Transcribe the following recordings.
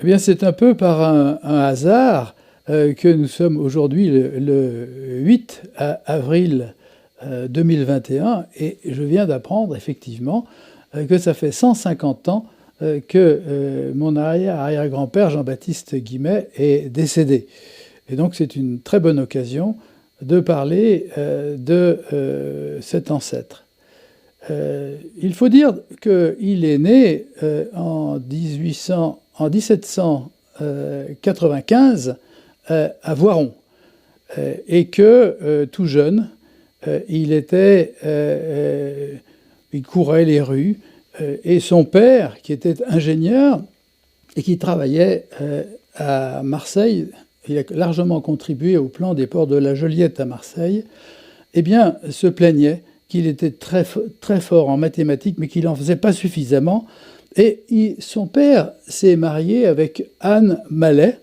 Eh bien, c'est un peu par un hasard que nous sommes aujourd'hui le 8 avril 2021 et je viens d'apprendre effectivement que ça fait 150 ans que mon arrière-arrière-grand-père Jean-Baptiste Guimet est décédé. Et donc c'est une très bonne occasion de parler de cet ancêtre. Il faut dire qu'il est né en 1795 à Voiron et que tout jeune, il courait les rues et son père, qui était ingénieur et qui travaillait à Marseille, il a largement contribué au plan des ports de la Joliette à Marseille, eh bien, se plaignait qu'il était très, très fort en mathématiques, mais qu'il n'en faisait pas suffisamment. Et son père s'est marié avec Anne Mallet,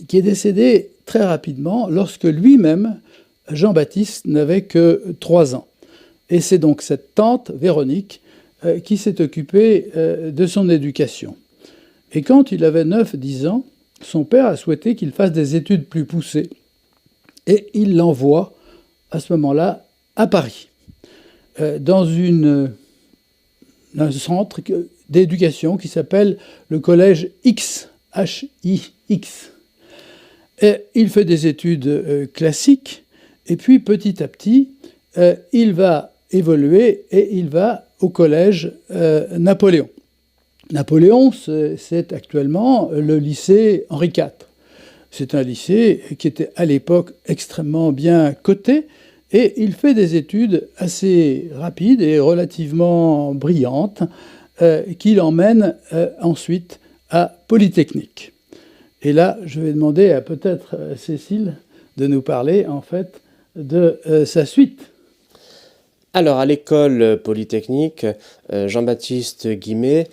qui est décédée très rapidement lorsque lui-même, Jean-Baptiste, n'avait que 3 ans. Et c'est donc cette tante, Véronique, qui s'est occupée de son éducation. Et quand il avait 9-10 ans, son père a souhaité qu'il fasse des études plus poussées. Et il l'envoie, à ce moment-là, à Paris, dans un centre d'éducation qui s'appelle le collège X, H-I-X. Et il fait des études classiques, et puis petit à petit, il va évoluer et il va au collège Napoléon. Napoléon, c'est actuellement le lycée Henri IV. C'est un lycée qui était à l'époque extrêmement bien coté, et il fait des études assez rapides et relativement brillantes qui l'emmènent ensuite à Polytechnique. Et là, je vais demander à peut-être Cécile de nous parler en fait de sa suite. Alors, à l'école polytechnique, Jean-Baptiste Guimet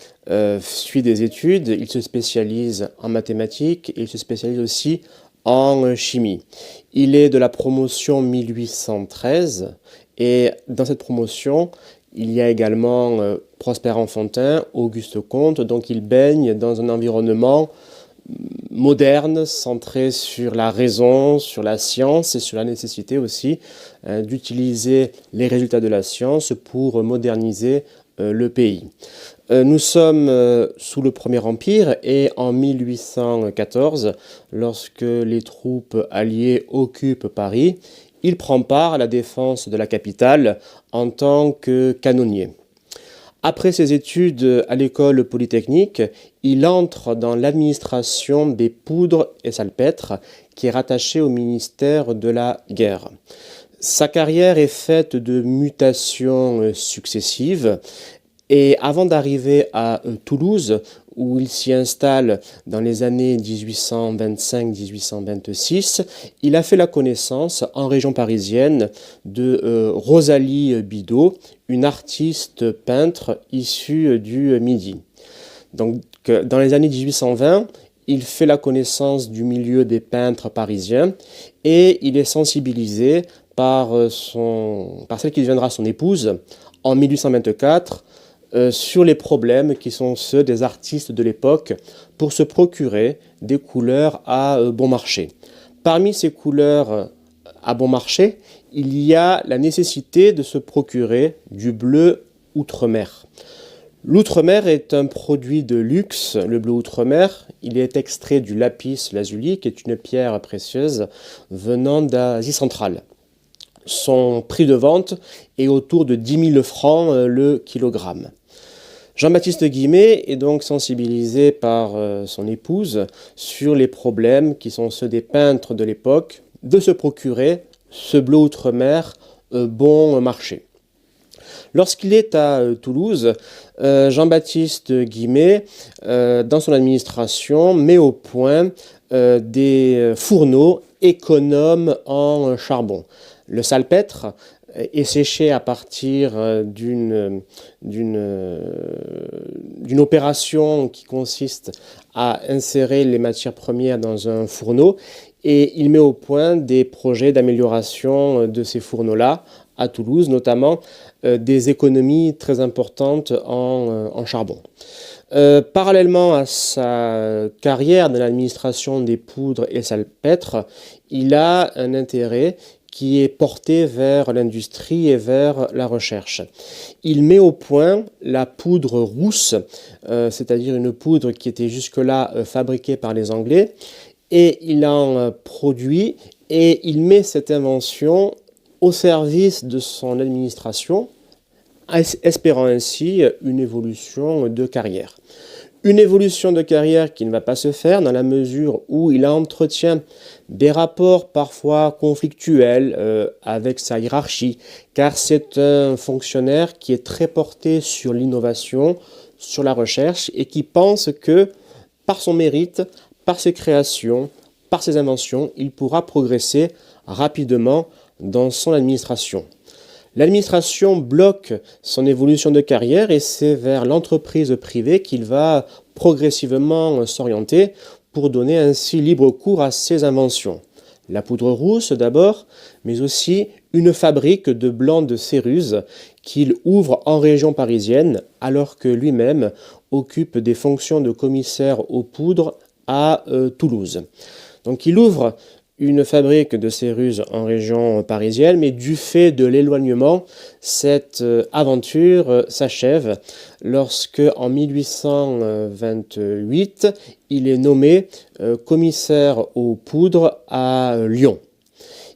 suit des études. Il se spécialise en mathématiques et il se spécialise aussi en chimie. Il est de la promotion 1813 et dans cette promotion, il y a également Prosper Enfantin, Auguste Comte, donc il baigne dans un environnement moderne, centré sur la raison, sur la science et sur la nécessité aussi d'utiliser les résultats de la science pour moderniser le pays. Nous sommes sous le Premier Empire et en 1814, lorsque les troupes alliées occupent Paris, il prend part à la défense de la capitale en tant que canonnier. Après ses études à l'école polytechnique, il entre dans l'administration des poudres et salpêtres, qui est rattachée au ministère de la Guerre. Sa carrière est faite de mutations successives et avant d'arriver à Toulouse, où il s'y installe dans les années 1825-1826, il a fait la connaissance en région parisienne de Rosalie Bidot, une artiste peintre issue du Midi. Donc, dans les années 1820, il fait la connaissance du milieu des peintres parisiens et il est sensibilisé par celle qui deviendra son épouse en 1824 sur les problèmes qui sont ceux des artistes de l'époque pour se procurer des couleurs à bon marché. Parmi ces couleurs à bon marché, il y a la nécessité de se procurer du bleu outre-mer. L'outre-mer est un produit de luxe, le bleu outre-mer. Il est extrait du lapis lazuli, qui est une pierre précieuse venant d'Asie centrale. Son prix de vente est autour de 10 000 francs le kilogramme. Jean-Baptiste Guimet est donc sensibilisé par son épouse sur les problèmes qui sont ceux des peintres de l'époque, de se procurer ce bleu outre-mer bon marché. Lorsqu'il est à Toulouse, Jean-Baptiste Guimet, dans son administration, met au point des fourneaux économes en charbon. Le salpêtre est séché à partir d'une opération qui consiste à insérer les matières premières dans un fourneau et il met au point des projets d'amélioration de ces fourneaux-là à Toulouse, notamment des économies très importantes en charbon. Parallèlement à sa carrière dans l'administration des poudres et salpêtres, il a un intérêt qui est porté vers l'industrie et vers la recherche. Il met au point la poudre rousse, c'est-à-dire une poudre qui était jusque-là fabriquée par les Anglais, et il en produit et il met cette invention au service de son administration, espérant ainsi une évolution de carrière. Une évolution de carrière qui ne va pas se faire dans la mesure où il entretient des rapports parfois conflictuels avec sa hiérarchie, car c'est un fonctionnaire qui est très porté sur l'innovation, sur la recherche, et qui pense que par son mérite, par ses créations, par ses inventions, il pourra progresser rapidement dans son administration. L'administration bloque son évolution de carrière et c'est vers l'entreprise privée qu'il va progressivement s'orienter pour donner ainsi libre cours à ses inventions. La poudre rousse d'abord, mais aussi une fabrique de blanc de céruse qu'il ouvre en région parisienne alors que lui-même occupe des fonctions de commissaire aux poudres à Toulouse. Donc il ouvre une fabrique de céruse en région parisienne, mais du fait de l'éloignement, cette aventure s'achève lorsque, en 1828, il est nommé commissaire aux poudres à Lyon.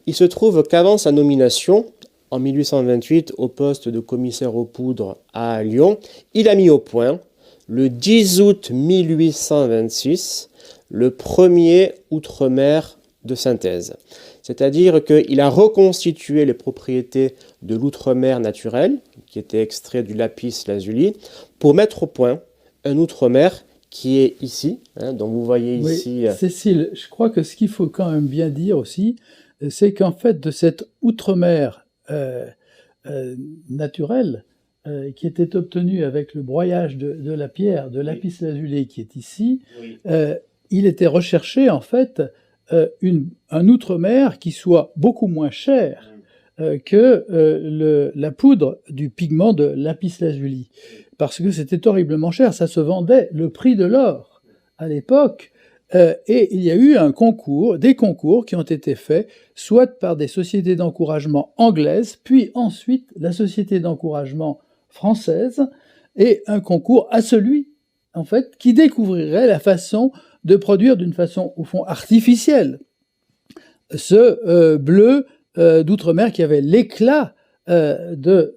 Il se trouve qu'avant sa nomination, en 1828, au poste de commissaire aux poudres à Lyon, il a mis au point, le 10 août 1826, le premier outre-mer de synthèse. C'est-à-dire qu'il a reconstitué les propriétés de l'outre-mer naturel, qui était extrait du lapis lazuli, pour mettre au point un outre-mer qui est ici, dont vous voyez ici... Cécile, je crois que ce qu'il faut quand même bien dire aussi, c'est qu'en fait, de cette outre-mer naturelle, qui était obtenue avec le broyage de la pierre, de lapis lazuli qui est ici, il était recherché en fait un outre-mer qui soit beaucoup moins cher que la poudre du pigment de lapis lazuli, parce que c'était horriblement cher, ça se vendait le prix de l'or à l'époque, et il y a eu des concours qui ont été faits, soit par des sociétés d'encouragement anglaises, puis ensuite la société d'encouragement française, et un concours à celui, en fait, qui découvrirait la façon de produire d'une façon, au fond, artificielle, ce bleu d'outre-mer qui avait l'éclat de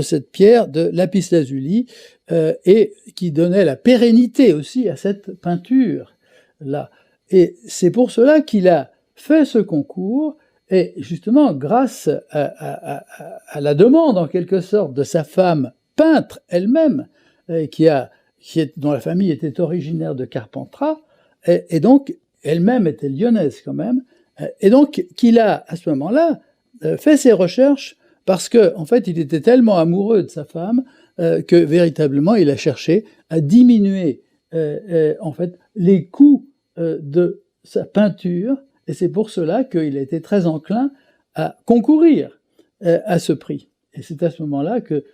cette pierre de lapis lazuli et qui donnait la pérennité aussi à cette peinture-là. Et c'est pour cela qu'il a fait ce concours, et justement, grâce à la demande, en quelque sorte, de sa femme peintre elle-même, dont la famille était originaire de Carpentras, et donc elle-même était lyonnaise quand même, et donc qu'il a, à ce moment-là, fait ses recherches parce que, en fait, il était tellement amoureux de sa femme que véritablement il a cherché à diminuer, en fait, les coûts de sa peinture, et c'est pour cela qu'il a été très enclin à concourir à ce prix. Et c'est à ce moment-là que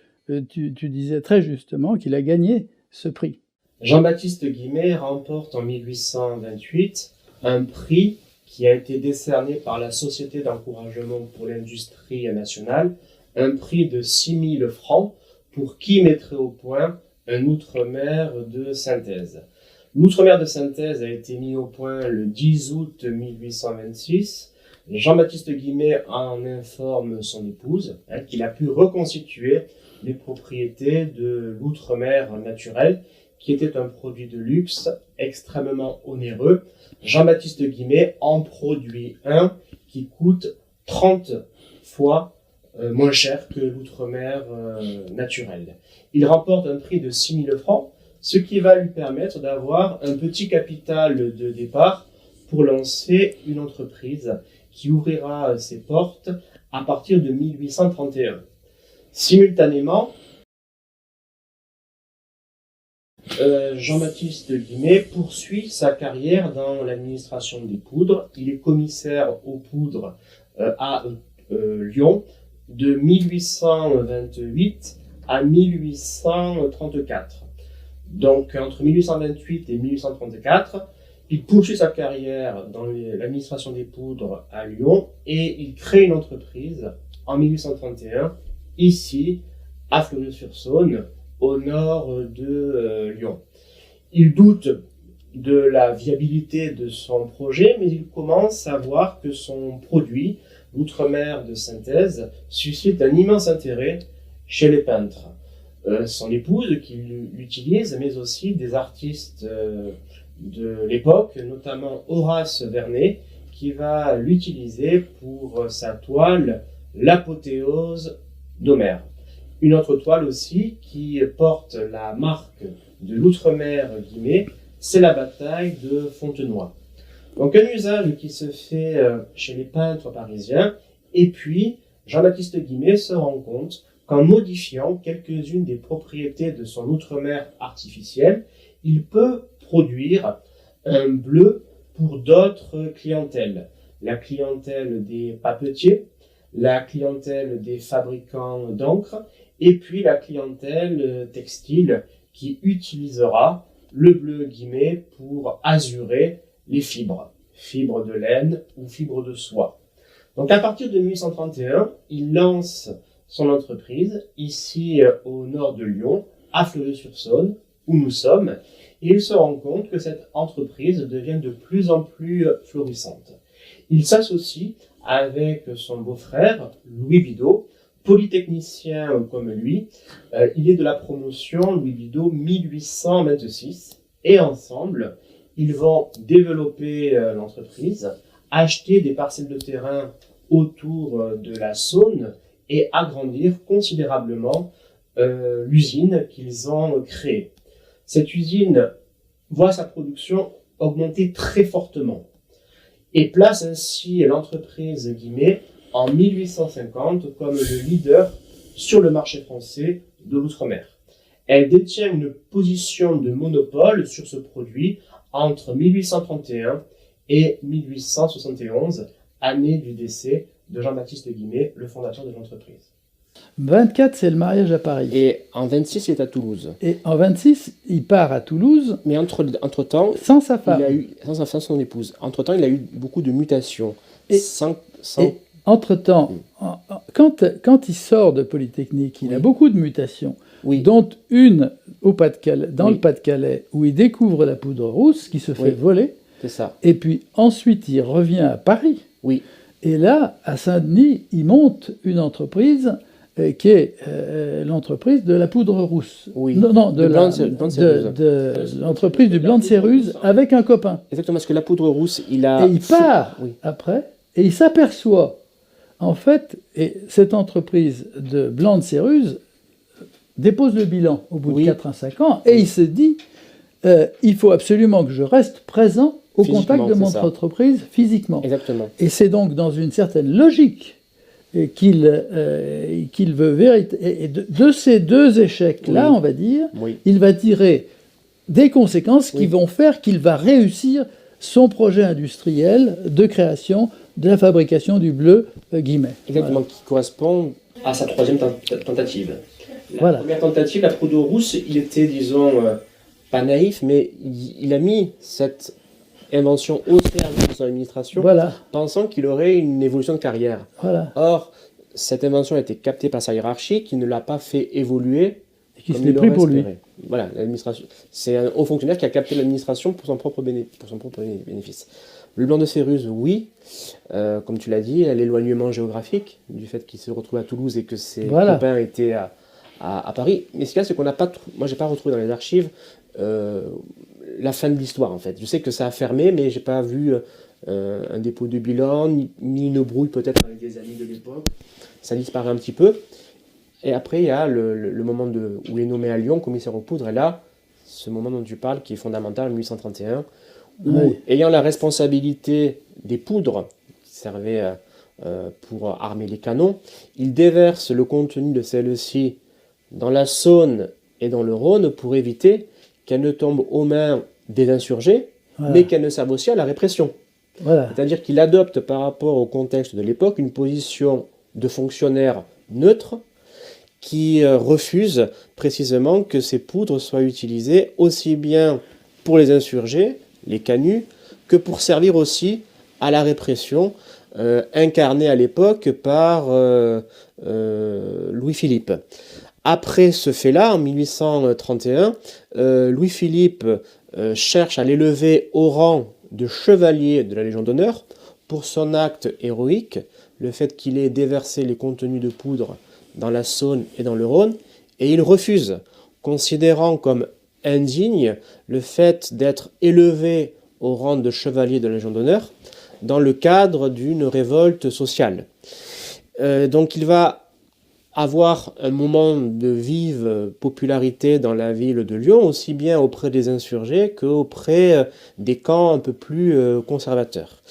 tu disais très justement qu'il a gagné ce prix. Jean-Baptiste Guimet remporte en 1828 un prix qui a été décerné par la Société d'encouragement pour l'industrie nationale, un prix de 6 000 francs pour qui mettrait au point un outre-mer de synthèse. L'outre-mer de synthèse a été mis au point le 10 août 1826. Jean-Baptiste Guimet en informe son épouse, qu'il a pu reconstituer les propriétés de l'outre-mer naturel, qui était un produit de luxe extrêmement onéreux. Jean-Baptiste Guimet en produit un qui coûte 30 fois moins cher que l'outre-mer naturel. Il remporte un prix de 6 000 francs, ce qui va lui permettre d'avoir un petit capital de départ pour lancer une entreprise qui ouvrira ses portes à partir de 1831. Simultanément, Jean-Baptiste Guimet poursuit sa carrière dans l'administration des poudres. Il est commissaire aux poudres à Lyon, de 1828 à 1834. Donc, entre 1828 et 1834, il poursuit sa carrière dans l'administration des poudres à Lyon et il crée une entreprise en 1831, ici, à Fleury-sur-Saône, au nord de Lyon. Il doute de la viabilité de son projet, mais il commence à voir que son produit, l'outre-mer de synthèse, suscite un immense intérêt chez les peintres. Son épouse qui l'utilise, mais aussi des artistes de l'époque, notamment Horace Vernet, qui va l'utiliser pour sa toile L'apothéose d'Homère. Une autre toile aussi qui porte la marque de l'outre-mer Guimet, c'est la bataille de Fontenoy. Donc un usage qui se fait chez les peintres parisiens, et puis Jean-Baptiste Guimet se rend compte qu'en modifiant quelques-unes des propriétés de son outre-mer artificiel, il peut produire un bleu pour d'autres clientèles. La clientèle des papetiers, la clientèle des fabricants d'encre, et puis la clientèle textile qui utilisera le bleu Guimet pour azurer les fibres de laine ou fibres de soie. Donc à partir de 1831, il lance son entreprise ici au nord de Lyon, à Fleury-sur-Saône, où nous sommes, et il se rend compte que cette entreprise devient de plus en plus florissante. Il s'associe avec son beau-frère, Louis Bidot, polytechnicien comme lui. Il est de la promotion Louis Bidot 1826, et ensemble, ils vont développer l'entreprise, acheter des parcelles de terrain autour de la Saône et agrandir considérablement l'usine qu'ils ont créée. Cette usine voit sa production augmenter très fortement et place ainsi l'entreprise Guimet en 1850 comme le leader sur le marché français de l'outre-mer. Elle détient une position de monopole sur ce produit entre 1831 et 1871, année du décès de Jean-Baptiste Guimet, le fondateur de l'entreprise. 24, c'est le mariage à Paris. Et en 26, il est à Toulouse. Et en 26, il part à Toulouse. Mais entre-temps, sans sa femme. Sans sa femme, son épouse. Entre-temps, il a eu beaucoup de mutations. Et entre-temps, quand il sort de Polytechnique, il a beaucoup de mutations, dont une au Pas-de-Calais, dans le Pas-de-Calais, où il découvre la poudre rousse qui se fait voler. C'est ça. Et puis ensuite, il revient à Paris. Oui. Et là, à Saint-Denis, il monte une entreprise qui est l'entreprise de la poudre rousse. Oui. Non, de l'entreprise du blanc de Céruse avec un copain. Exactement, parce que la poudre rousse, il a... Et il part après, et il s'aperçoit, en fait, et cette entreprise de blanc de Céruse dépose le bilan au bout de 4 à 5 ans, et il se dit, il faut absolument que je reste présent au contact de mon entreprise physiquement. Exactement. Et c'est donc dans une certaine logique qu'il veut véritablement. Et de ces deux échecs-là, on va dire, il va tirer des conséquences qui vont faire qu'il va réussir son projet industriel de création de la fabrication du bleu Guimet. Exactement, qui correspond à sa troisième tentative. La première tentative, la poudre rousse, il était, disons, pas naïf, mais il a mis cette invention au service de son administration, pensant qu'il aurait une évolution de carrière. Or, cette invention a été captée par sa hiérarchie, qui ne l'a pas fait évoluer et qui se l'est pris pour lui. Voilà, l'administration. C'est un haut fonctionnaire qui a capté l'administration pour son propre bénéfice. Le blanc de Céruse, oui, comme tu l'as dit, l'éloignement géographique du fait qu'il se retrouve à Toulouse et que ses copains étaient à Paris. Mais ce qu'il y a, c'est qu'on n'a pas, moi, j'ai pas retrouvé dans les archives la fin de l'histoire, en fait. Je sais que ça a fermé, mais j'ai pas vu un dépôt de bilan, ni une brouille peut-être avec des amis de l'époque. Ça disparaît un petit peu. Et après, il y a le moment où il est nommé à Lyon, commissaire aux poudres, et là, ce moment dont tu parles, qui est fondamental, en 1831, où, ayant la responsabilité des poudres, qui servaient pour armer les canons, il déverse le contenu de celles-ci dans la Saône et dans le Rhône pour éviter qu'elles ne tombent aux mains des insurgés, mais qu'elles ne servent aussi à la répression. C'est-à-dire qu'il adopte par rapport au contexte de l'époque une position de fonctionnaire neutre qui refuse précisément que ces poudres soient utilisées aussi bien pour les insurgés, les canuts, que pour servir aussi à la répression incarnée à l'époque par Louis-Philippe. Après ce fait-là, en 1831, Louis-Philippe cherche à l'élever au rang de chevalier de la Légion d'honneur pour son acte héroïque, le fait qu'il ait déversé les contenus de poudre dans la Saône et dans le Rhône, et il refuse, considérant comme indigne le fait d'être élevé au rang de chevalier de la Légion d'honneur dans le cadre d'une révolte sociale. Donc il va avoir un moment de vive popularité dans la ville de Lyon, aussi bien auprès des insurgés qu'auprès des camps un peu plus conservateurs.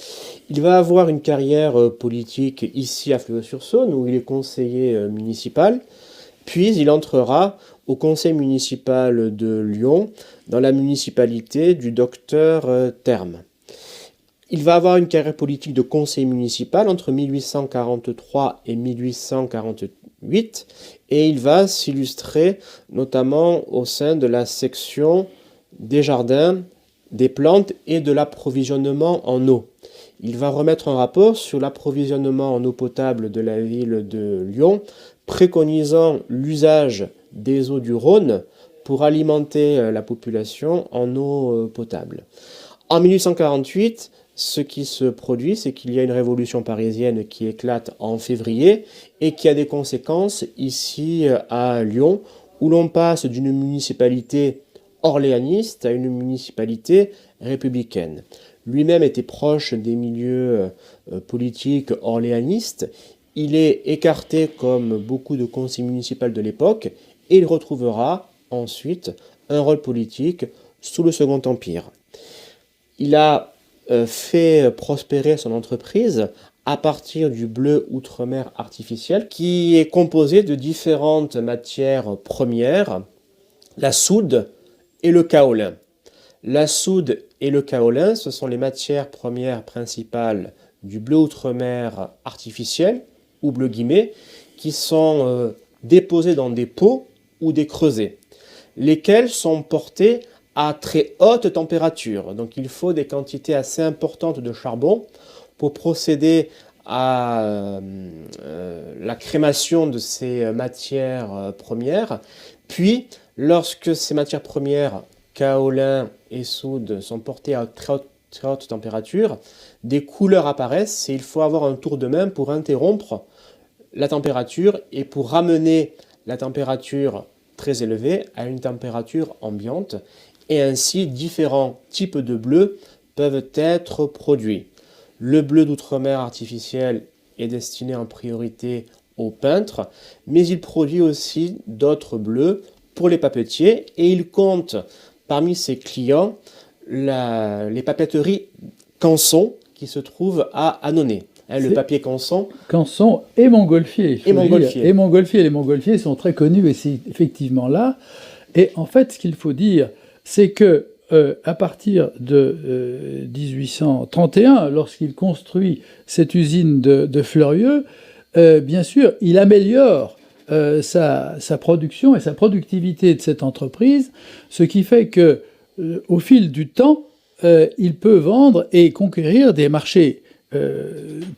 Il va avoir une carrière politique ici à Fleury-sur-Saône, où il est conseiller municipal, puis il entrera au conseil municipal de Lyon, dans la municipalité du docteur Terme. Il va avoir une carrière politique de conseiller municipal entre 1843 et 1848, et il va s'illustrer notamment au sein de la section des jardins, des plantes et de l'approvisionnement en eau. Il va remettre un rapport sur l'approvisionnement en eau potable de la ville de Lyon, préconisant l'usage des eaux du Rhône pour alimenter la population en eau potable. En 1848, ce qui se produit, c'est qu'il y a une révolution parisienne qui éclate en février et qui a des conséquences ici à Lyon, où l'on passe d'une municipalité orléaniste à une municipalité républicaine. Lui-même était proche des milieux politiques orléanistes. Il est écarté comme beaucoup de conseillers municipaux de l'époque et il retrouvera ensuite un rôle politique sous le Second Empire. Il a fait prospérer son entreprise à partir du bleu outre-mer artificiel qui est composé de différentes matières premières, la soude et le kaolin. La soude et le kaolin, ce sont les matières premières principales du bleu outre-mer artificiel ou bleu guillemets qui sont déposées dans des pots ou des creusets, lesquels sont portés à très haute température. Donc il faut des quantités assez importantes de charbon pour procéder à la crémation de ces matières premières. Puis, lorsque ces matières premières, kaolin et soude, sont portées à très haute température, des couleurs apparaissent et il faut avoir un tour de main pour interrompre la température et pour ramener la température très élevée à une température ambiante. Et ainsi, différents types de bleus peuvent être produits. Le bleu d'outre-mer artificiel est destiné en priorité aux peintres, mais il produit aussi d'autres bleus pour les papetiers et il compte parmi ses clients les papeteries Canson qui se trouvent à Annonay. Le papier Canson. Canson et Montgolfier. Et Montgolfier. Et Montgolfier. Les Montgolfiers sont très connus et c'est effectivement là. Et en fait, ce qu'il faut dire, c'est que à partir de 1831, lorsqu'il construit cette usine de Fleurieux, bien sûr, il améliore sa production et sa productivité de cette entreprise, ce qui fait que, au fil du temps, il peut vendre et conquérir des marchés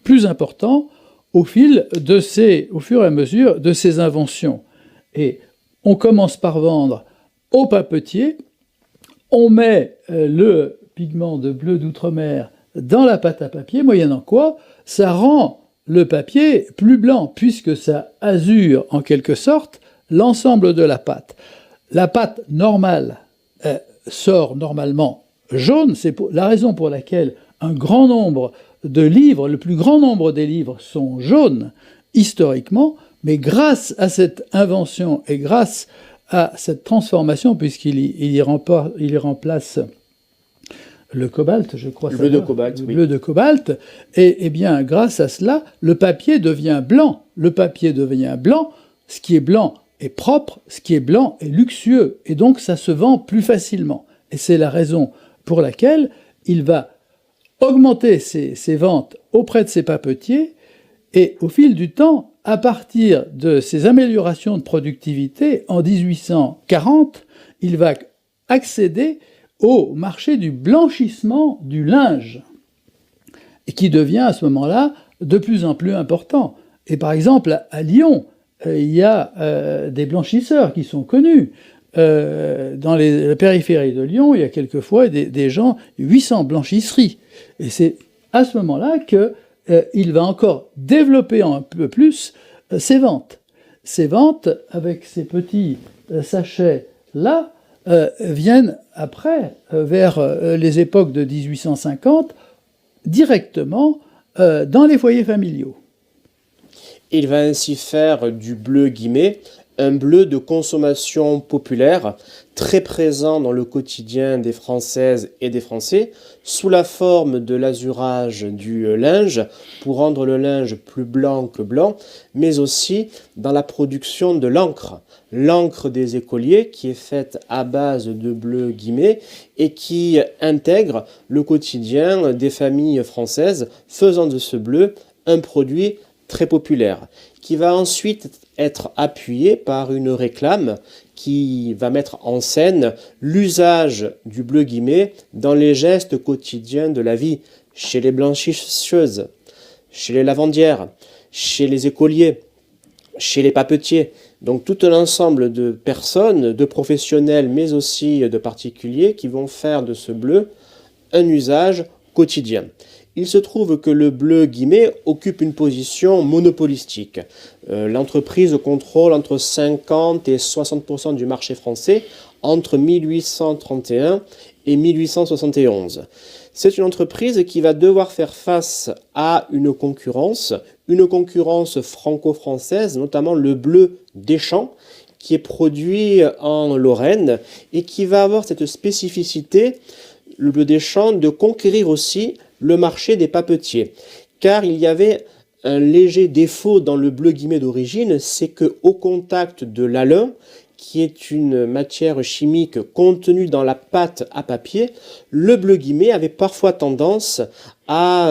plus importants au fur et à mesure de ses inventions. Et on commence par vendre au papetier. On met le pigment de bleu d'outre-mer dans la pâte à papier, moyennant quoi ça rend le papier plus blanc, puisque ça azure en quelque sorte l'ensemble de la pâte. La pâte normale sort normalement jaune, c'est la raison pour laquelle un grand nombre de livres, le plus grand nombre des livres sont jaunes historiquement, mais grâce à cette invention et grâce à cette transformation, puisqu'il y remplace le cobalt, je crois. Le bleu de cobalt, oui. Le bleu de cobalt. Et bien, grâce à cela, le papier devient blanc. Le papier devient blanc. Ce qui est blanc est propre. Ce qui est blanc est luxueux. Et donc, ça se vend plus facilement. Et c'est la raison pour laquelle il va augmenter ses ventes auprès de ses papetiers. Et au fil du temps, à partir de ces améliorations de productivité, en 1840, il va accéder au marché du blanchissement du linge, et qui devient à ce moment-là de plus en plus important. Et par exemple, à Lyon, il y a des blanchisseurs qui sont connus. Dans la périphérie de Lyon, il y a quelquefois des gens, 800 blanchisseries. Et c'est à ce moment-là qu'il va encore développer un peu plus ses ventes. Ces ventes, avec ces petits sachets-là, viennent après, vers les époques de 1850, directement dans les foyers familiaux. Il va ainsi faire du bleu guimet un bleu de consommation populaire, très présent dans le quotidien des Françaises et des Français, sous la forme de l'azurage du linge, pour rendre le linge plus blanc que blanc, mais aussi dans la production de l'encre. L'encre des écoliers, qui est faite à base de bleu guimet et qui intègre le quotidien des familles françaises, faisant de ce bleu un produit très populaire, qui va ensuite être appuyé par une réclame qui va mettre en scène l'usage du bleu guimet dans les gestes quotidiens de la vie, chez les blanchisseuses, chez les lavandières, chez les écoliers, chez les papetiers. Donc tout un ensemble de personnes, de professionnels, mais aussi de particuliers qui vont faire de ce bleu un usage quotidien. Il se trouve que le bleu guimet occupe une position monopolistique. L'entreprise contrôle entre 50 et 60% du marché français entre 1831 et 1871. C'est une entreprise qui va devoir faire face à une concurrence franco-française, notamment le bleu des champs, qui est produit en Lorraine et qui va avoir cette spécificité, le bleu des champs, de conquérir aussi le marché des papetiers. Car il y avait un léger défaut dans le bleu guimet d'origine, c'est qu'au contact de l'alun, qui est une matière chimique contenue dans la pâte à papier, le bleu guimet avait parfois tendance à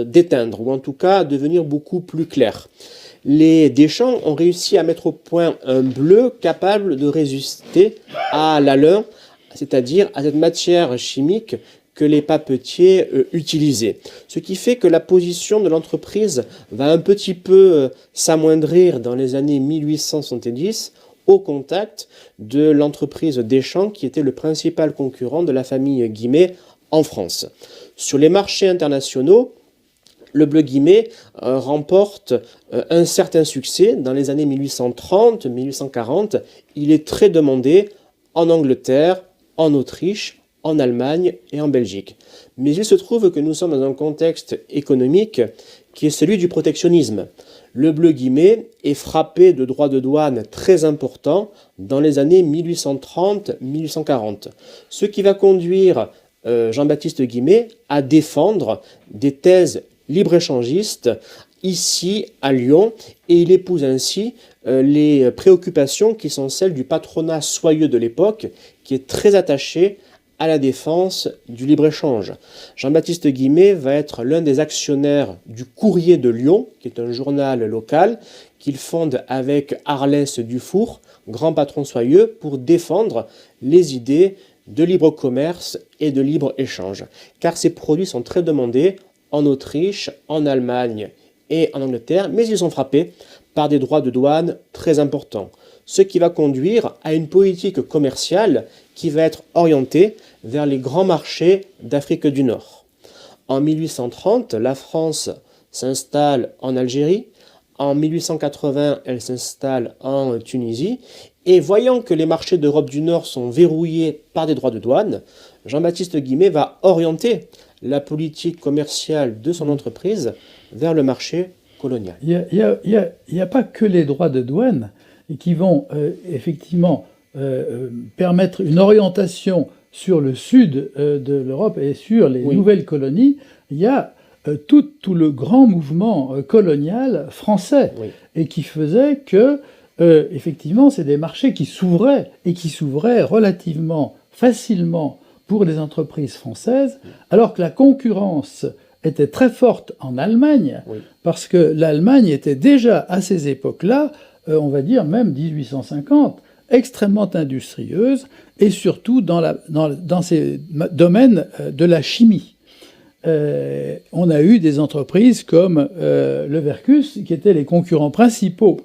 déteindre, ou en tout cas à devenir beaucoup plus clair. Les Deschamps ont réussi à mettre au point un bleu capable de résister à l'alun, c'est-à-dire à cette matière chimique que les papetiers utilisaient. Ce qui fait que la position de l'entreprise va un petit peu s'amoindrir dans les années 1870 au contact de l'entreprise Deschamps, qui était le principal concurrent de la famille Guimet en France. Sur les marchés internationaux, le bleu guimet remporte un certain succès. Dans les années 1830-1840, il est très demandé en Angleterre, en Autriche, en Allemagne et en Belgique. Mais il se trouve que nous sommes dans un contexte économique qui est celui du protectionnisme. Le bleu guimet est frappé de droits de douane très importants dans les années 1830-1840, ce qui va conduire Jean-Baptiste Guimet à défendre des thèses libre-échangistes ici à Lyon, et il épouse ainsi les préoccupations qui sont celles du patronat soyeux de l'époque, qui est très attaché à la défense du libre-échange. Jean-Baptiste Guimet va être l'un des actionnaires du Courrier de Lyon, qui est un journal local qu'il fonde avec Arlès Dufour, grand patron soyeux, pour défendre les idées de libre commerce et de libre-échange. Car ces produits sont très demandés en Autriche, en Allemagne et en Angleterre, mais ils sont frappés par des droits de douane très importants. Ce qui va conduire à une politique commerciale qui va être orientée vers les grands marchés d'Afrique du Nord. En 1830, la France s'installe en Algérie. En 1880, elle s'installe en Tunisie. Et voyant que les marchés d'Europe du Nord sont verrouillés par des droits de douane, Jean-Baptiste Guimet va orienter la politique commerciale de son entreprise vers le marché colonial. Il n'y a pas que les droits de douane qui vont effectivement permettre une orientation sur le sud de l'Europe et sur les nouvelles colonies. Il y a tout le grand mouvement colonial français et qui faisait que, effectivement, c'est des marchés qui s'ouvraient et qui s'ouvraient relativement facilement pour les entreprises françaises, alors que la concurrence était très forte en Allemagne, Oui. parce que l'Allemagne était déjà à ces époques-là, on va dire même 1850, extrêmement industrieuse, et surtout dans ces domaines de la chimie. On a eu des entreprises comme le Vercus, qui étaient les concurrents principaux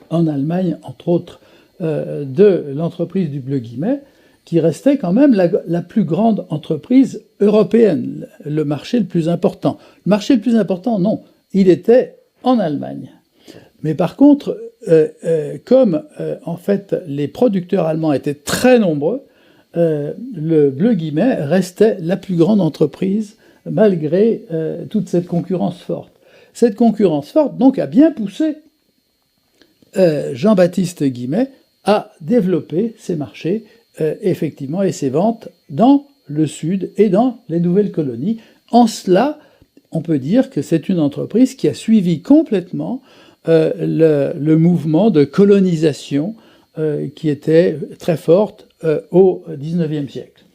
en Allemagne, entre autres, de l'entreprise du Bleu Guimet, qui restait quand même la plus grande entreprise européenne, le marché le plus important. Le marché le plus important, non, il était en Allemagne. Mais par contre, comme en fait les producteurs allemands étaient très nombreux, le Bleu Guimet restait la plus grande entreprise malgré toute cette concurrence forte. Cette concurrence forte, donc, a bien poussé Jean-Baptiste Guimet à développer ses marchés, effectivement, et ses ventes dans le Sud et dans les nouvelles colonies. En cela, on peut dire que c'est une entreprise qui a suivi complètement le mouvement de colonisation qui était très forte au XIXe siècle.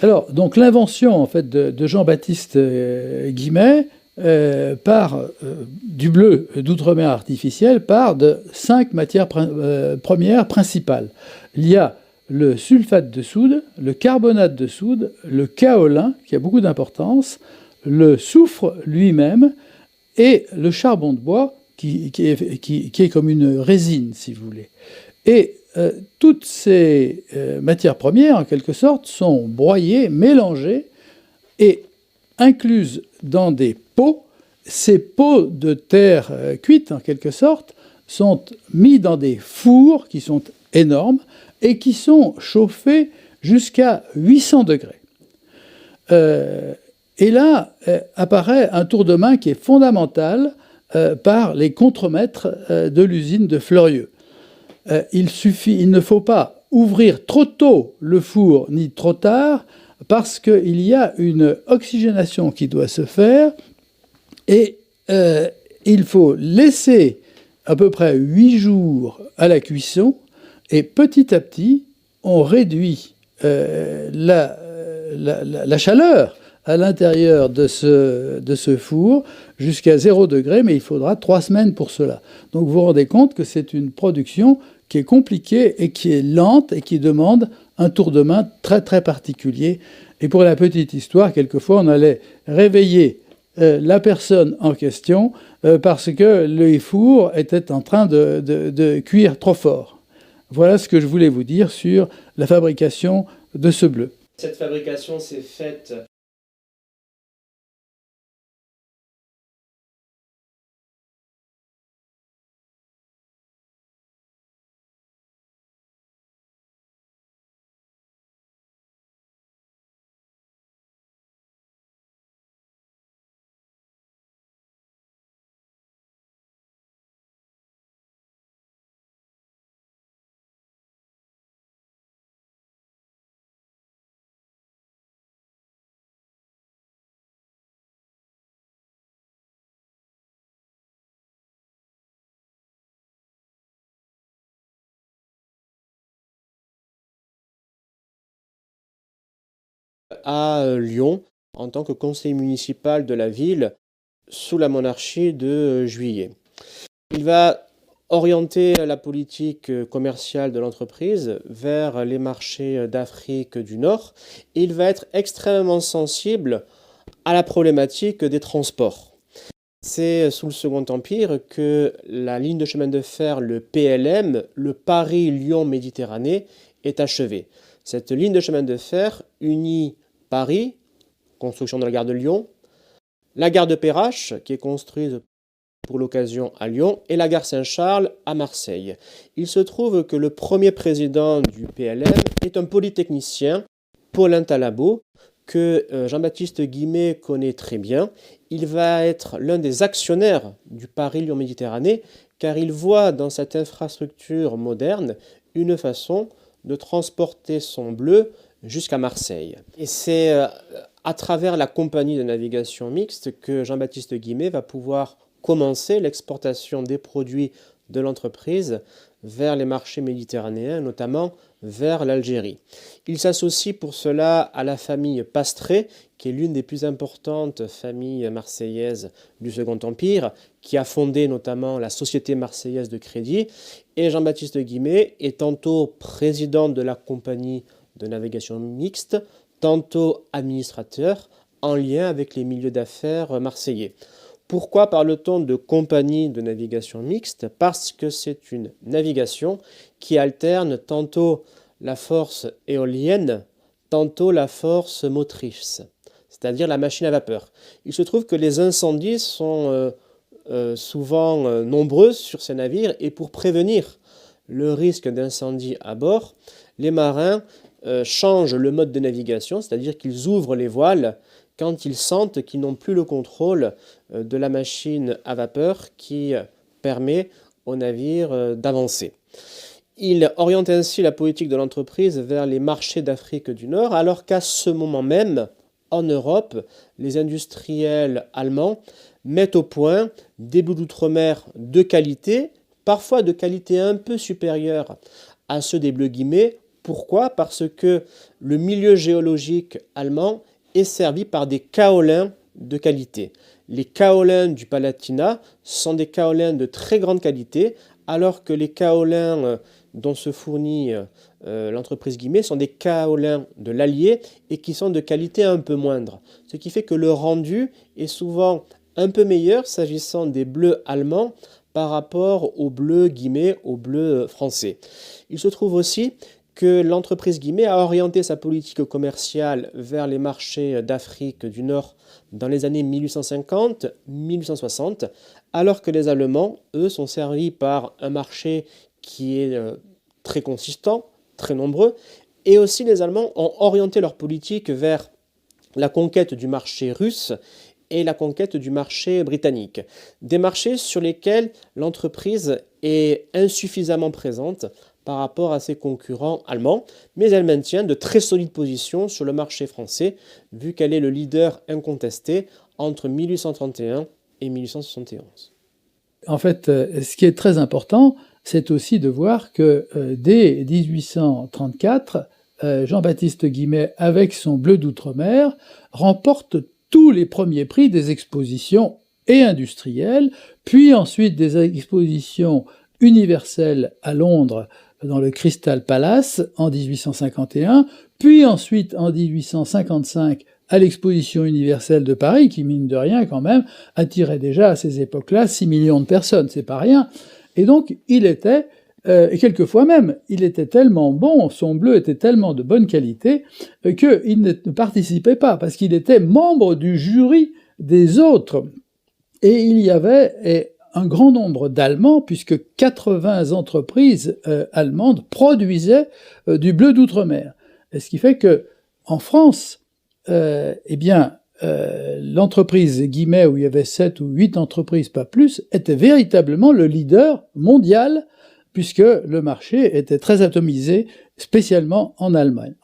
Alors, donc l'invention en fait de Jean-Baptiste Guimet du bleu d'outre-mer artificiel part de 5 matières premières principales. Il y a le sulfate de soude, le carbonate de soude, le kaolin, qui a beaucoup d'importance, le soufre lui-même et le charbon de bois, qui est comme une résine, si vous voulez. Et toutes ces matières premières, en quelque sorte, sont broyées, mélangées et incluses dans des pots. Ces pots de terre cuite, en quelque sorte, sont mis dans des fours qui sont énormes et qui sont chauffés jusqu'à 800 degrés. Et là apparaît un tour de main qui est fondamental par les contremaîtres de l'usine de Fleurieux. Il ne faut pas ouvrir trop tôt le four ni trop tard parce qu'il y a une oxygénation qui doit se faire et il faut laisser à peu près 8 jours à la cuisson et petit à petit on réduit la chaleur à l'intérieur de ce four jusqu'à 0 degré, mais il faudra 3 semaines pour cela. Donc vous vous rendez compte que c'est une production qui est compliquée et qui est lente et qui demande un tour de main très très particulier. Et pour la petite histoire, quelquefois on allait réveiller la personne en question parce que le four était en train de cuire trop fort. Voilà ce que je voulais vous dire sur la fabrication de ce bleu. Cette fabrication s'est faite à Lyon en tant que conseiller municipal de la ville sous la monarchie de Juillet. Il va orienter la politique commerciale de l'entreprise vers les marchés d'Afrique du Nord. Il va être extrêmement sensible à la problématique des transports. C'est sous le Second Empire que la ligne de chemin de fer, le PLM, le Paris-Lyon-Méditerranée, est achevée. Cette ligne de chemin de fer unit Paris, construction de la gare de Lyon, la gare de Perrache, qui est construite pour l'occasion à Lyon, et la gare Saint-Charles à Marseille. Il se trouve que le premier président du PLM est un polytechnicien, Paulin Talabot, que Jean-Baptiste Guimet connaît très bien. Il va être l'un des actionnaires du Paris-Lyon-Méditerranée, car il voit dans cette infrastructure moderne une façon de transporter son bleu jusqu'à Marseille. Et c'est à travers la compagnie de navigation mixte que Jean-Baptiste Guimet va pouvoir commencer l'exportation des produits de l'entreprise vers les marchés méditerranéens, notamment vers l'Algérie. Il s'associe pour cela à la famille Pastré, qui est l'une des plus importantes familles marseillaises du Second Empire, qui a fondé notamment la Société marseillaise de crédit. Et Jean-Baptiste Guimet est tantôt président de la compagnie de navigation mixte, tantôt administrateur, en lien avec les milieux d'affaires marseillais. Pourquoi parle-t-on de compagnie de navigation mixte? Parce que c'est une navigation qui alterne tantôt la force éolienne, tantôt la force motrice, c'est-à-dire la machine à vapeur. Il se trouve que les incendies sont souvent nombreux sur ces navires et pour prévenir le risque d'incendie à bord, les marins changent le mode de navigation, c'est-à-dire qu'ils ouvrent les voiles quand ils sentent qu'ils n'ont plus le contrôle de la machine à vapeur qui permet au navire d'avancer. Il oriente ainsi la politique de l'entreprise vers les marchés d'Afrique du Nord, alors qu'à ce moment même, en Europe, les industriels allemands mettent au point des bleus d'outre-mer de qualité, parfois de qualité un peu supérieure à ceux des bleus guillemets. Pourquoi? Parce que le milieu géologique allemand est servi par des kaolins de qualité. Les kaolins du Palatinat sont des kaolins de très grande qualité, alors que les kaolins dont se fournit l'entreprise Guimet sont des kaolins de l'Allier et qui sont de qualité un peu moindre. Ce qui fait que le rendu est souvent un peu meilleur s'agissant des bleus allemands par rapport aux bleus Guimet, aux bleus français. Il se trouve aussi que l'entreprise Guimet a orienté sa politique commerciale vers les marchés d'Afrique du Nord dans les années 1850-1860, alors que les Allemands, eux, sont servis par un marché qui est très consistant, très nombreux, et aussi les Allemands ont orienté leur politique vers la conquête du marché russe et la conquête du marché britannique. Des marchés sur lesquels l'entreprise est insuffisamment présente par rapport à ses concurrents allemands, mais elle maintient de très solides positions sur le marché français, vu qu'elle est le leader incontesté entre 1831 et 1871. En fait, ce qui est très important, c'est aussi de voir que dès 1834, Jean-Baptiste Guimet, avec son bleu d'outre-mer, remporte tous les premiers prix des expositions et industrielles, puis ensuite des expositions universelles à Londres dans le Crystal Palace en 1851, puis ensuite en 1855 à l'exposition universelle de Paris, qui mine de rien quand même attirait déjà à ces époques-là 6 millions de personnes, c'est pas rien. Et donc il était, et quelquefois même, il était tellement bon, son bleu était tellement de bonne qualité, qu'il ne participait pas, parce qu'il était membre du jury des autres. Et il y avait un grand nombre d'Allemands, puisque 80 entreprises allemandes produisaient du bleu d'outre-mer. Et ce qui fait que en France, l'entreprise Guimet, où il y avait 7 ou 8 entreprises, pas plus, était véritablement le leader mondial, puisque le marché était très atomisé, spécialement en Allemagne.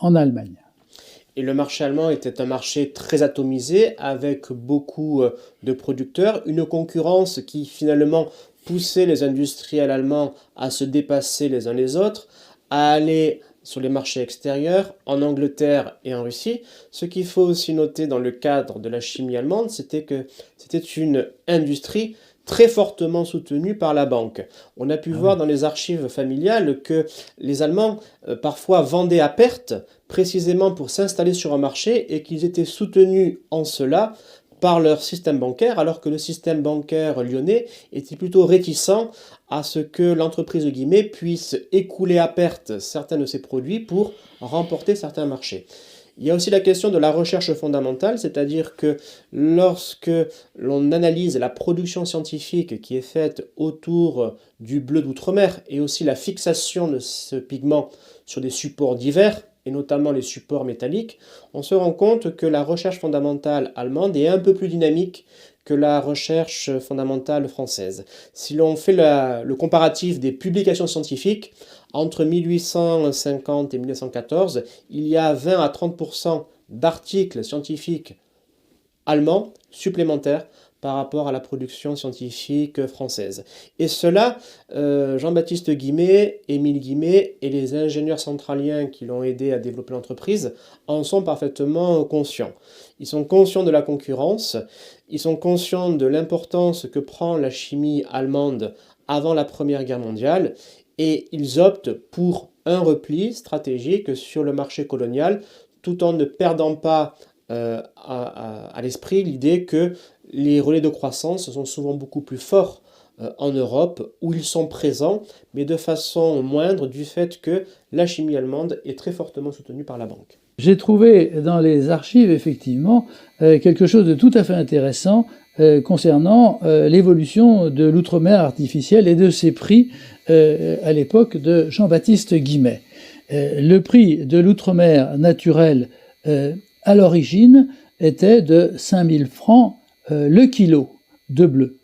Et le marché allemand était un marché très atomisé, avec beaucoup de producteurs, une concurrence qui finalement poussait les industriels allemands à se dépasser les uns les autres, à aller sur les marchés extérieurs, en Angleterre et en Russie. Ce qu'il faut aussi noter dans le cadre de la chimie allemande, c'était que c'était une industrie très fortement soutenue par la banque. On a pu voir dans les archives familiales que les Allemands parfois vendaient à perte, précisément pour s'installer sur un marché, et qu'ils étaient soutenus en cela par leur système bancaire, alors que le système bancaire lyonnais était plutôt réticent à ce que l'entreprise Guimet puisse écouler à perte certains de ses produits pour remporter certains marchés. Il y a aussi la question de la recherche fondamentale, c'est-à-dire que lorsque l'on analyse la production scientifique qui est faite autour du bleu d'outre-mer et aussi la fixation de ce pigment sur des supports divers, et notamment les supports métalliques, on se rend compte que la recherche fondamentale allemande est un peu plus dynamique que la recherche fondamentale française. Si l'on fait le comparatif des publications scientifiques, entre 1850 et 1914, il y a 20 à 30% d'articles scientifiques allemands supplémentaires par rapport à la production scientifique française. Et cela, Jean-Baptiste Guimet, Émile Guimet et les ingénieurs centraliens qui l'ont aidé à développer l'entreprise en sont parfaitement conscients. Ils sont conscients de la concurrence, ils sont conscients de l'importance que prend la chimie allemande avant la Première Guerre mondiale, et ils optent pour un repli stratégique sur le marché colonial, tout en ne perdant pas à l'esprit l'idée que les relais de croissance sont souvent beaucoup plus forts en Europe, où ils sont présents, mais de façon moindre du fait que la chimie allemande est très fortement soutenue par la banque. J'ai trouvé dans les archives, effectivement, quelque chose de tout à fait intéressant concernant l'évolution de l'outre-mer artificiel et de ses prix à l'époque de Jean-Baptiste Guimet. Le prix de l'outre-mer naturel à l'origine était de 5000 francs le kilo de bleu.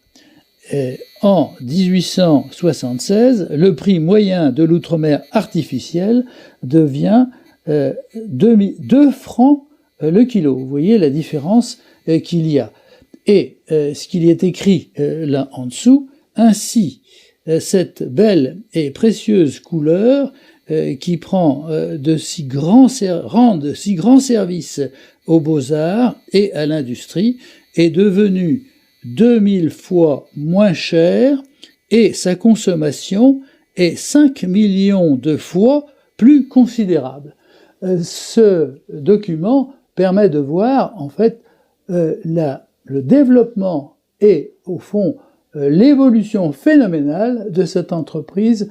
En 1876, le prix moyen de l'outre-mer artificiel devient 2 francs le kilo. Vous voyez la différence qu'il y a. Et ce qu'il y est écrit là en dessous, ainsi cette belle et précieuse couleur qui rend de si grands services aux beaux-arts et à l'industrie est devenue 2000 fois moins chère et sa consommation est 5 millions de fois plus considérable. Ce document permet de voir en fait le développement et au fond l'évolution phénoménale de cette entreprise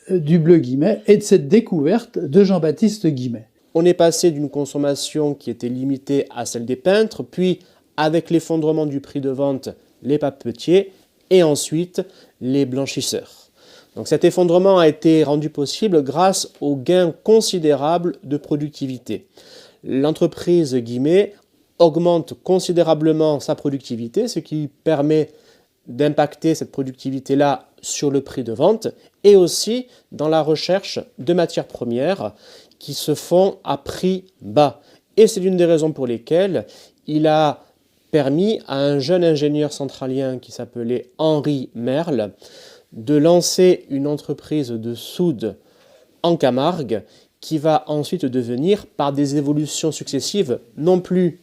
du Bleu Guimet et de cette découverte de Jean-Baptiste Guimet. On est passé d'une consommation qui était limitée à celle des peintres, puis avec l'effondrement du prix de vente, les papetiers et ensuite les blanchisseurs. Donc cet effondrement a été rendu possible grâce aux gains considérables de productivité. L'entreprise Guimet augmente considérablement sa productivité, ce qui permet d'impacter cette productivité-là sur le prix de vente et aussi dans la recherche de matières premières qui se font à prix bas. Et c'est l'une des raisons pour lesquelles il a permis à un jeune ingénieur centralien qui s'appelait Henri Merle de lancer une entreprise de soude en Camargue qui va ensuite devenir, par des évolutions successives, non plus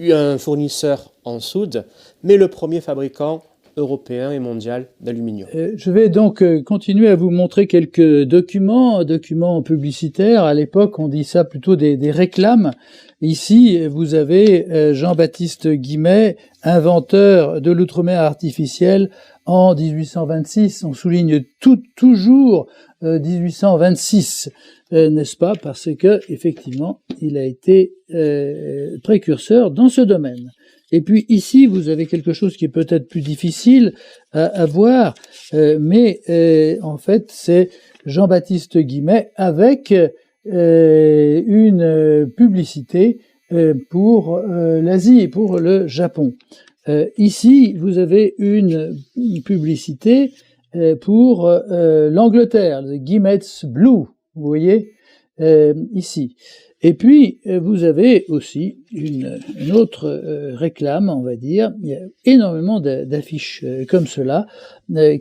un fournisseur en soude, mais le premier fabricant européen et mondial d'aluminium. Je vais donc continuer à vous montrer quelques documents publicitaires. À l'époque, on dit ça plutôt des réclames. Ici, vous avez Jean-Baptiste Guimet, inventeur de l'outre-mer artificiel en 1826. On souligne toujours 1826, n'est-ce pas? Parce que effectivement, il a été précurseur dans ce domaine. Et puis ici, vous avez quelque chose qui est peut-être plus difficile à voir, mais en fait, c'est Jean-Baptiste Guimet avec une publicité pour l'Asie et pour le Japon. Ici, vous avez une publicité pour l'Angleterre, le Guimet's Blue, vous voyez, ici. Et puis, vous avez aussi une autre réclame, on va dire. Il y a énormément d'affiches comme cela,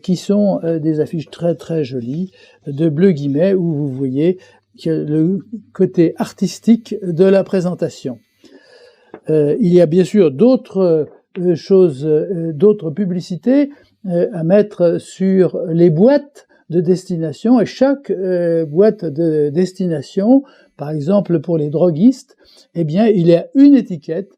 qui sont des affiches très très jolies de Bleu Guimet, où vous voyez le côté artistique de la présentation. Il y a bien sûr d'autres choses, d'autres publicités à mettre sur les boîtes de destination, et chaque boîte de destination, par exemple pour les droguistes, eh bien il y a une étiquette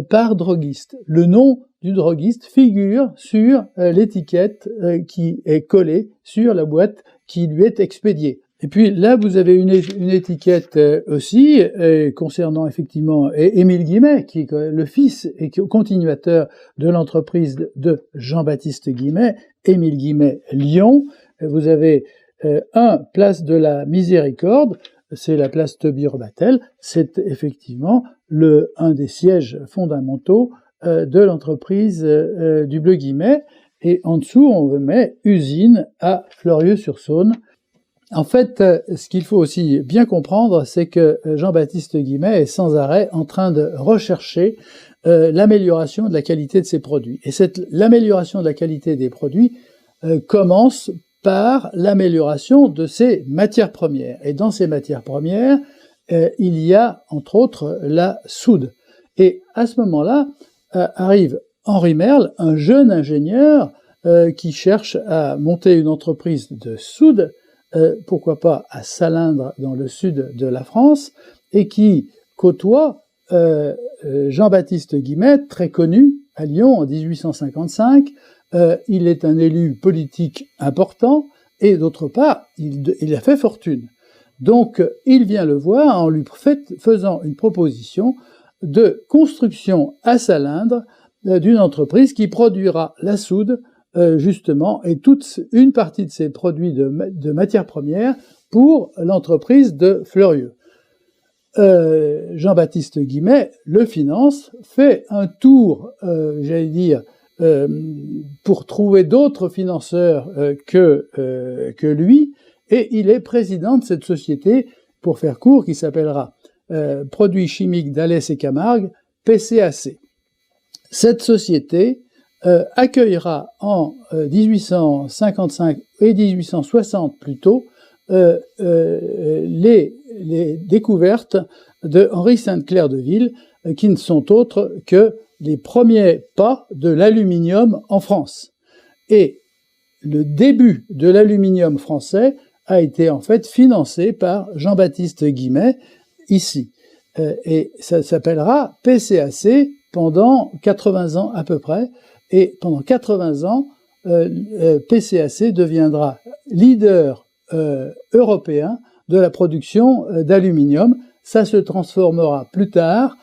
par droguiste. Le nom du droguiste figure sur l'étiquette qui est collée sur la boîte qui lui est expédiée. Et puis là, vous avez une étiquette aussi concernant effectivement Émile Guimet, qui est le fils et continuateur de l'entreprise de Jean-Baptiste Guimet, Émile Guimet Lyon. Vous avez place de la Miséricorde, c'est la place Tobie-Rebatel, c'est effectivement un des sièges fondamentaux de l'entreprise du Bleu Guimet. Et en dessous, on met usine à Fleurieux-sur-Saône. En fait, ce qu'il faut aussi bien comprendre, c'est que Jean-Baptiste Guimet est sans arrêt en train de rechercher l'amélioration de la qualité de ses produits. Et l'amélioration de la qualité des produits commence par l'amélioration de ses matières premières. Et dans ces matières premières, il y a entre autres la soude. Et à ce moment-là, arrive Henri Merle, un jeune ingénieur qui cherche à monter une entreprise de soude, pourquoi pas à Salindre dans le sud de la France, et qui côtoie Jean-Baptiste Guimet, très connu à Lyon en 1855. Il est un élu politique important et d'autre part, il a fait fortune. Donc, il vient le voir en lui faisant une proposition de construction à Salindre d'une entreprise qui produira la soude, justement, et toute une partie de ses produits de matières premières pour l'entreprise de Fleurieux. Jean-Baptiste Guimet le finance, fait un tour, pour trouver d'autres financeurs que lui, et il est président de cette société, pour faire court, qui s'appellera Produits chimiques d'Alès et Camargue, PCAC. Cette société accueillera en 1855 et 1860 plutôt les découvertes de Henri Sainte-Claire de Ville, qui ne sont autres que les premiers pas de l'aluminium en France. Et le début de l'aluminium français a été en fait financé par Jean-Baptiste Guimet ici. Et ça s'appellera PCAC pendant 80 ans à peu près. Et pendant 80 ans, PCAC deviendra leader européen de la production d'aluminium. Ça se transformera plus tard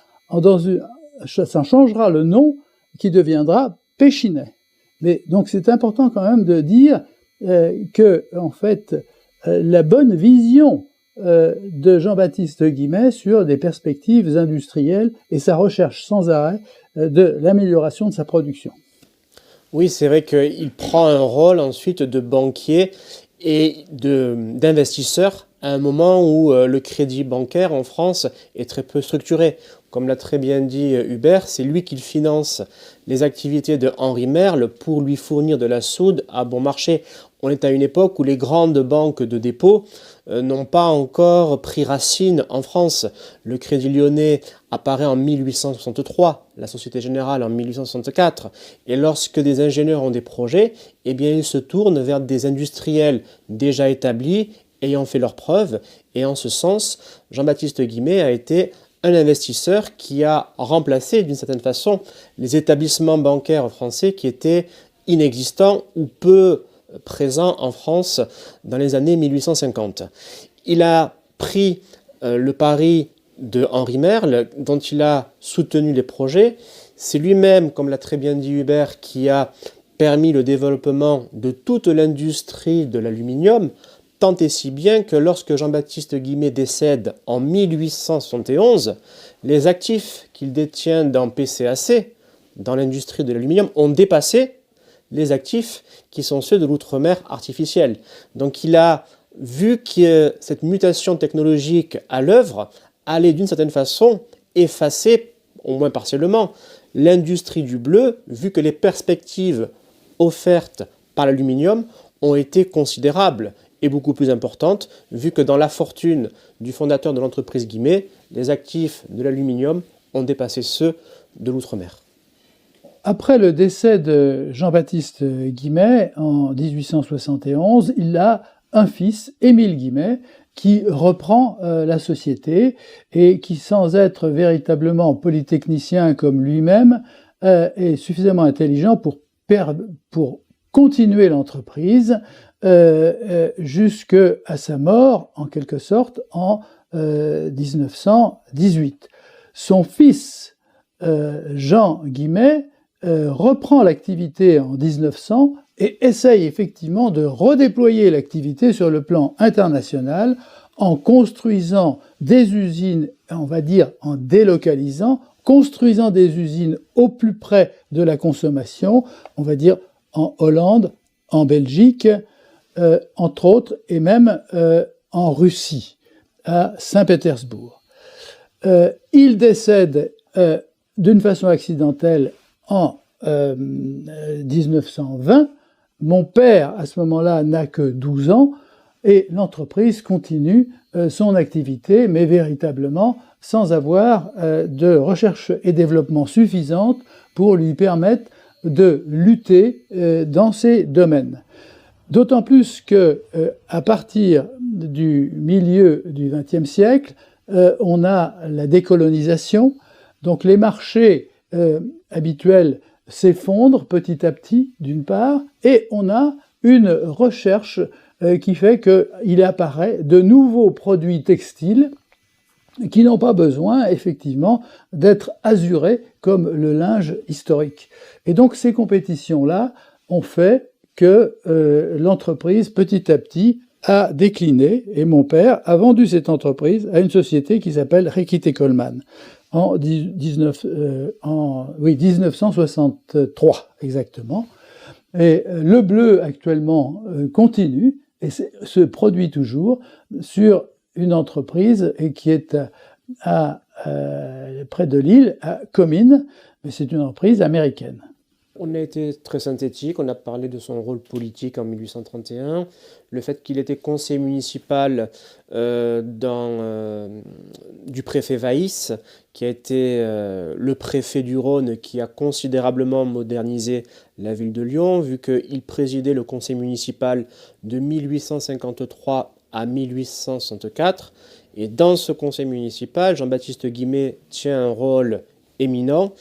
ça changera le nom qui deviendra Péchinet. Mais donc c'est important quand même de dire que en fait la bonne vision de Jean-Baptiste Guimet sur des perspectives industrielles et sa recherche sans arrêt de l'amélioration de sa production. Oui, c'est vrai qu'il prend un rôle ensuite de banquier et d'investisseur à un moment où le crédit bancaire en France est très peu structuré. Comme l'a très bien dit Hubert, c'est lui qui finance les activités de Henri Merle pour lui fournir de la soude à bon marché. On est à une époque où les grandes banques de dépôt n'ont pas encore pris racine en France. Le Crédit Lyonnais apparaît en 1863, la Société Générale en 1864. Et lorsque des ingénieurs ont des projets, eh bien ils se tournent vers des industriels déjà établis, ayant fait leurs preuves. Et en ce sens, Jean-Baptiste Guimet a été un investisseur qui a remplacé d'une certaine façon les établissements bancaires français qui étaient inexistants ou peu présents en France dans les années 1850. Il a pris le pari de Henri Merle, dont il a soutenu les projets. C'est lui-même, comme l'a très bien dit Hubert, qui a permis le développement de toute l'industrie de l'aluminium, tant et si bien que lorsque Jean-Baptiste Guimet décède en 1871, les actifs qu'il détient dans PCAC, dans l'industrie de l'aluminium, ont dépassé les actifs qui sont ceux de l'outre-mer artificiel. Donc il a vu que cette mutation technologique à l'œuvre allait d'une certaine façon effacer, au moins partiellement, l'industrie du bleu, vu que les perspectives offertes par l'aluminium ont été considérables et beaucoup plus importantes, vu que dans la fortune du fondateur de l'entreprise Guimet, les actifs de l'aluminium ont dépassé ceux de l'outre-mer. Après le décès de Jean-Baptiste Guimet en 1871, il a un fils, Émile Guimet, qui reprend la société et qui, sans être véritablement polytechnicien comme lui-même, est suffisamment intelligent pour continuer l'entreprise jusqu'à sa mort, en quelque sorte, en 1918. Son fils, Jean Guimet, reprend l'activité en 1900 et essaye effectivement de redéployer l'activité sur le plan international en construisant des usines, on va dire en délocalisant, construisant des usines au plus près de la consommation, on va dire en Hollande, en Belgique, entre autres, et même en Russie, à Saint-Pétersbourg. Il décède d'une façon accidentelle en 1920. Mon père, à ce moment-là, n'a que 12 ans, et l'entreprise continue son activité, mais véritablement sans avoir de recherche et développement suffisante pour lui permettre de lutter dans ces domaines. D'autant plus que, à partir du milieu du XXe siècle, on a la décolonisation, donc les marchés habituels s'effondrent petit à petit, d'une part, et on a une recherche qui fait qu'il apparaît de nouveaux produits textiles qui n'ont pas besoin, effectivement, d'être azurés comme le linge historique. Et donc ces compétitions-là ont fait que l'entreprise, petit à petit, a décliné, et mon père a vendu cette entreprise à une société qui s'appelle Reckitt & Coleman en 1963, exactement. Et le bleu, actuellement, continue et se produit toujours sur une entreprise qui est près de Lille, à Comines, mais c'est une entreprise américaine. On a été très synthétique, on a parlé de son rôle politique en 1831, le fait qu'il était conseiller municipal du préfet Vaïs, qui a été le préfet du Rhône, qui a considérablement modernisé la ville de Lyon, vu qu'il présidait le conseil municipal de 1853 à 1864. Et dans ce conseil municipal, Jean-Baptiste Guimet tient un rôle éminent.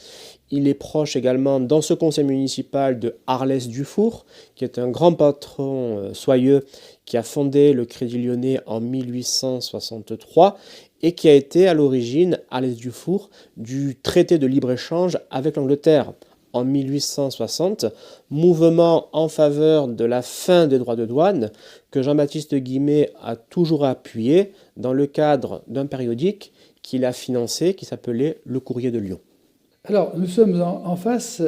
Il est proche également dans ce conseil municipal de Arlès Dufour, qui est un grand patron soyeux qui a fondé le Crédit Lyonnais en 1863 et qui a été à l'origine, Arlès Dufour, du traité de libre-échange avec l'Angleterre en 1860, mouvement en faveur de la fin des droits de douane que Jean-Baptiste Guimet a toujours appuyé dans le cadre d'un périodique qu'il a financé qui s'appelait Le Courrier de Lyon. Alors, nous sommes en face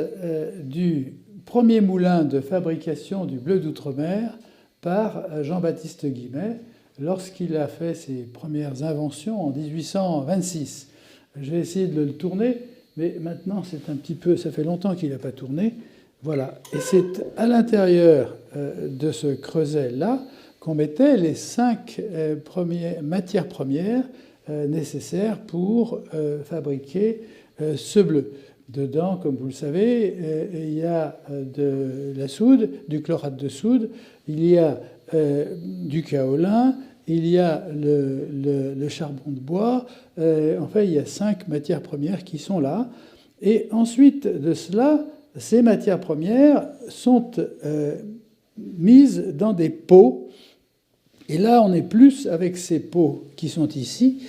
du premier moulin de fabrication du bleu d'outre-mer par Jean-Baptiste Guimet lorsqu'il a fait ses premières inventions en 1826. Je vais essayer de le tourner, mais maintenant, ça fait longtemps qu'il n'a pas tourné. Voilà. Et c'est à l'intérieur de ce creuset-là qu'on mettait les 5 matières premières nécessaires pour fabriquer ce bleu. Dedans, comme vous le savez, il y a de la soude, du chlorate de soude, il y a du kaolin, il y a le charbon de bois. Enfin, il y a 5 matières premières qui sont là. Et ensuite de cela, ces matières premières sont mises dans des pots. Et là, on est plus avec ces pots qui sont ici,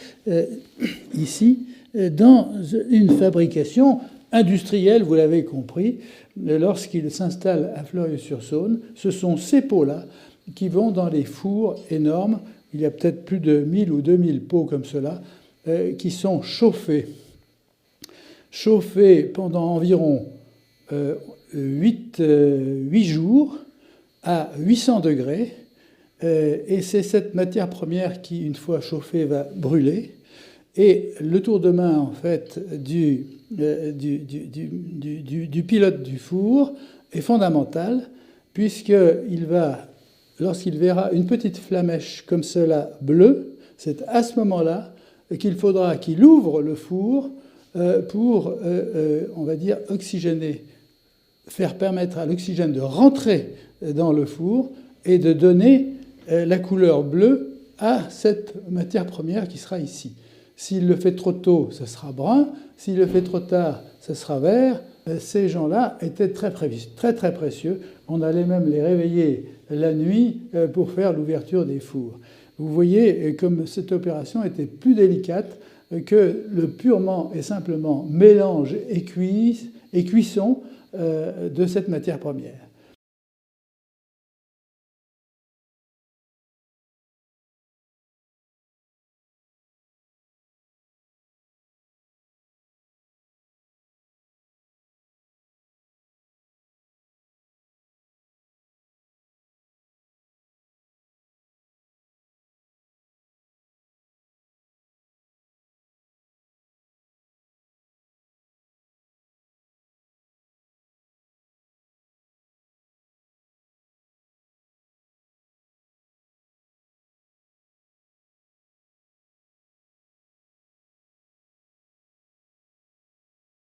dans une fabrication industrielle, vous l'avez compris. Lorsqu'il s'installe à Fleurieu-sur-Saône, ce sont ces pots-là qui vont dans les fours énormes. Il y a peut-être plus de 1000 ou 2000 pots comme cela, qui sont chauffés pendant environ 8 jours à 800 degrés. Et c'est cette matière première qui, une fois chauffée, va brûler. Et le tour de main, en fait, du pilote du four est fondamental, puisqu'il va, lorsqu'il verra une petite flamèche comme cela bleue, c'est à ce moment-là qu'il faudra qu'il ouvre le four pour, on va dire, oxygéner, faire permettre à l'oxygène de rentrer dans le four et de donner la couleur bleue à cette matière première qui sera ici. S'il le fait trop tôt, ça sera brun. S'il le fait trop tard, ça sera vert. Ces gens-là étaient très précieux. On allait même les réveiller la nuit pour faire l'ouverture des fours. Vous voyez comme cette opération était plus délicate que le purement et simplement mélange et cuisson de cette matière première.